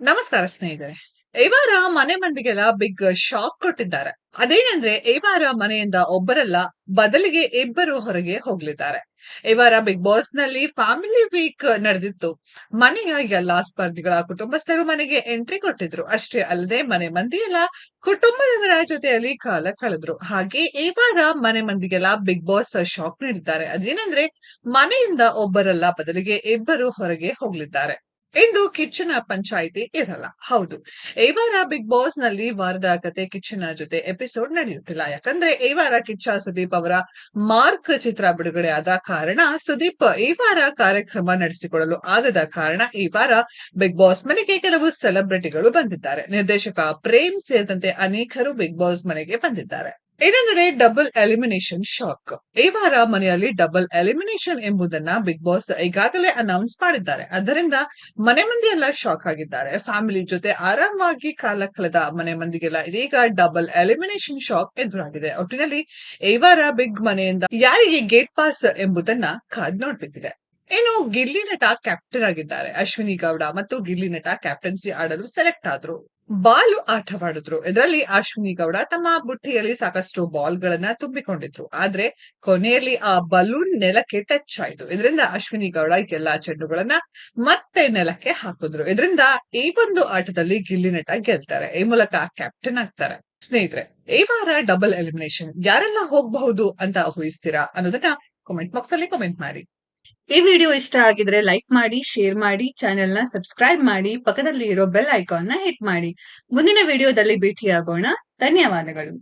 ನಮಸ್ಕಾರ ಸ್ನೇಹಿತರೆ. ಈ ವಾರ ಮನೆ ಮಂದಿಗೆಲ್ಲ ಬಿಗ್ ಶಾಕ್ ಕೊಟ್ಟಿದ್ದಾರೆ. ಅದೇನೆಂದ್ರೆ ಈ ವಾರ ಮನೆಯಿಂದ ಒಬ್ಬರಲ್ಲ, ಬದಲಿಗೆ ಇಬ್ಬರು ಹೊರಗೆ ಹೋಗ್ಲಿದ್ದಾರೆ. ಈ ವಾರ ಬಿಗ್ ಬಾಸ್ ನಲ್ಲಿ ಫ್ಯಾಮಿಲಿ ವೀಕ್ ನಡೆದಿತ್ತು. ಮನೆಯ ಎಲ್ಲಾ ಸ್ಪರ್ಧಿಗಳ ಕುಟುಂಬಸ್ಥರು ಮನೆಗೆ ಎಂಟ್ರಿ ಕೊಟ್ಟಿದ್ರು. ಅಷ್ಟೇ ಅಲ್ಲದೆ ಮನೆ ಮಂದಿ ಎಲ್ಲ ಕುಟುಂಬದವರ ಜೊತೆಯಲ್ಲಿ ಕಾಲ ಕಳೆದ್ರು. ಹಾಗೆ ಈ ವಾರ ಮನೆ ಮಂದಿಗೆಲ್ಲ ಬಿಗ್ ಬಾಸ್ ಶಾಕ್ ನೀಡಿದ್ದಾರೆ. ಅದೇನೆಂದ್ರೆ ಮನೆಯಿಂದ ಒಬ್ಬರಲ್ಲ, ಬದಲಿಗೆ ಇಬ್ಬರು ಹೊರಗೆ ಹೋಗ್ಲಿದ್ದಾರೆ. ಇಂದು ಕಿಚ್ಚನ ಪಂಚಾಯಿತಿ ಇರಲ್ಲ. ಹೌದು, ಈ ವಾರ ಬಿಗ್ ಬಾಸ್ ನಲ್ಲಿ ವಾರದ ಕತೆ ಕಿಚ್ಚನ ಜೊತೆ ಎಪಿಸೋಡ್ ನಡೆಯುತ್ತಿಲ್ಲ. ಯಾಕಂದ್ರೆ ಈ ವಾರ ಕಿಚ್ಚ ಸುದೀಪ್ ಅವರ ಮಾರ್ಕ್ ಚಿತ್ರ ಬಿಡುಗಡೆ ಆದ ಕಾರಣ ಸುದೀಪ್ ಈ ವಾರ ಕಾರ್ಯಕ್ರಮ ನಡೆಸಿಕೊಳ್ಳಲು ಆಗದ ಕಾರಣ ಈ ವಾರ ಬಿಗ್ ಬಾಸ್ ಮನೆಗೆ ಕೆಲವು ಸೆಲೆಬ್ರಿಟಿಗಳು ಬಂದಿದ್ದಾರೆ. ನಿರ್ದೇಶಕ ಪ್ರೇಮ್ ಸೇರಿದಂತೆ ಅನೇಕರು ಬಿಗ್ ಬಾಸ್ ಮನೆಗೆ ಬಂದಿದ್ದಾರೆ. ಇನ್ನೊಂದೆಡೆ ಡಬಲ್ ಎಲಿಮಿನೇಷನ್ ಶಾಕ್. ಈ ವಾರ ಮನೆಯಲ್ಲಿ ಡಬಲ್ ಎಲಿಮಿನೇಷನ್ ಎಂಬುದನ್ನ ಬಿಗ್ ಬಾಸ್ ಈಗಾಗಲೇ ಅನೌನ್ಸ್ ಮಾಡಿದ್ದಾರೆ. ಅದರಿಂದ ಮನೆ ಮಂದಿ ಎಲ್ಲ ಶಾಕ್ ಆಗಿದ್ದಾರೆ. ಫ್ಯಾಮಿಲಿ ಜೊತೆ ಆರಾಮವಾಗಿ ಕಾಲ ಕಳೆದ ಮನೆ ಮಂದಿಗೆಲ್ಲ ಇದೀಗ ಡಬಲ್ ಎಲಿಮಿನೇಷನ್ ಶಾಕ್ ಎದುರಾಗಿದೆ. ಒಟ್ಟಿನಲ್ಲಿ ಈ ವಾರ ಬಿಗ್ ಮನೆಯಿಂದ ಯಾರಿಗೆ ಗೇಟ್ ಪಾಸ್ ಎಂಬುದನ್ನ ಕಾದ್ ನೋಡ್ಬೇಕಿದೆ. ಇನ್ನು ಗಿಲ್ಲಿ ನಟ ಕ್ಯಾಪ್ಟನ್ ಆಗಿದ್ದಾರೆ. ಅಶ್ವಿನಿ ಗೌಡ ಮತ್ತು ಗಿಲ್ಲಿ ನಟ ಕ್ಯಾಪ್ಟನ್ಸಿ ಆಡಲು ಸೆಲೆಕ್ಟ್ ಆದ್ರು. ಬಾಲು ಆಟವಾಡಿದ್ರು. ಇದರಲ್ಲಿ ಅಶ್ವಿನಿ ಗೌಡ ತಮ್ಮ ಬುಟ್ಟಿಯಲ್ಲಿ ಸಾಕಷ್ಟು ಬಾಲ್ ಗಳನ್ನ ತುಂಬಿಕೊಂಡಿದ್ರು. ಆದ್ರೆ ಕೊನೆಯಲ್ಲಿ ಆ ಬಲೂನ್ ನೆಲಕ್ಕೆ ಟಚ್ ಆಯ್ತು. ಇದರಿಂದ ಅಶ್ವಿನಿ ಗೌಡ ಎಲ್ಲಾ ಚೆಂಡುಗಳನ್ನ ಮತ್ತೆ ನೆಲಕ್ಕೆ ಹಾಕಿದ್ರು. ಇದರಿಂದ ಈ ಒಂದು ಆಟದಲ್ಲಿ ಗಿಲ್ಲಿ ನಟ ಗೆಲ್ತಾರೆ. ಈ ಮೂಲಕ ಕ್ಯಾಪ್ಟನ್ ಆಗ್ತಾರೆ. ಸ್ನೇಹಿತರೆ, ಈ ವಾರ ಡಬಲ್ ಎಲಿಮಿನೇಷನ್ ಯಾರೆಲ್ಲ ಹೋಗಬಹುದು ಅಂತ ಊಹಿಸ್ತೀರಾ ಅನ್ನೋದನ್ನ ಕಾಮೆಂಟ್ ಬಾಕ್ಸ್ ಅಲ್ಲಿ ಕಾಮೆಂಟ್ ಮಾಡಿ. ಈ ವಿಡಿಯೋ ಇಷ್ಟ ಆಗಿದ್ರೆ ಲೈಕ್ ಮಾಡಿ, ಶೇರ್ ಮಾಡಿ, ಚಾನೆಲ್ ನ ಸಬ್ಸ್ಕ್ರೈಬ್ ಮಾಡಿ, ಪಕ್ಕದಲ್ಲಿ ಇರೋ ಬೆಲ್ ಐಕಾನ್ ನ ಹಿಟ್ ಮಾಡಿ. ಮುಂದಿನ ವಿಡಿಯೋದಲ್ಲಿ ಭೇಟಿಯಾಗೋಣ. ಧನ್ಯವಾದಗಳು.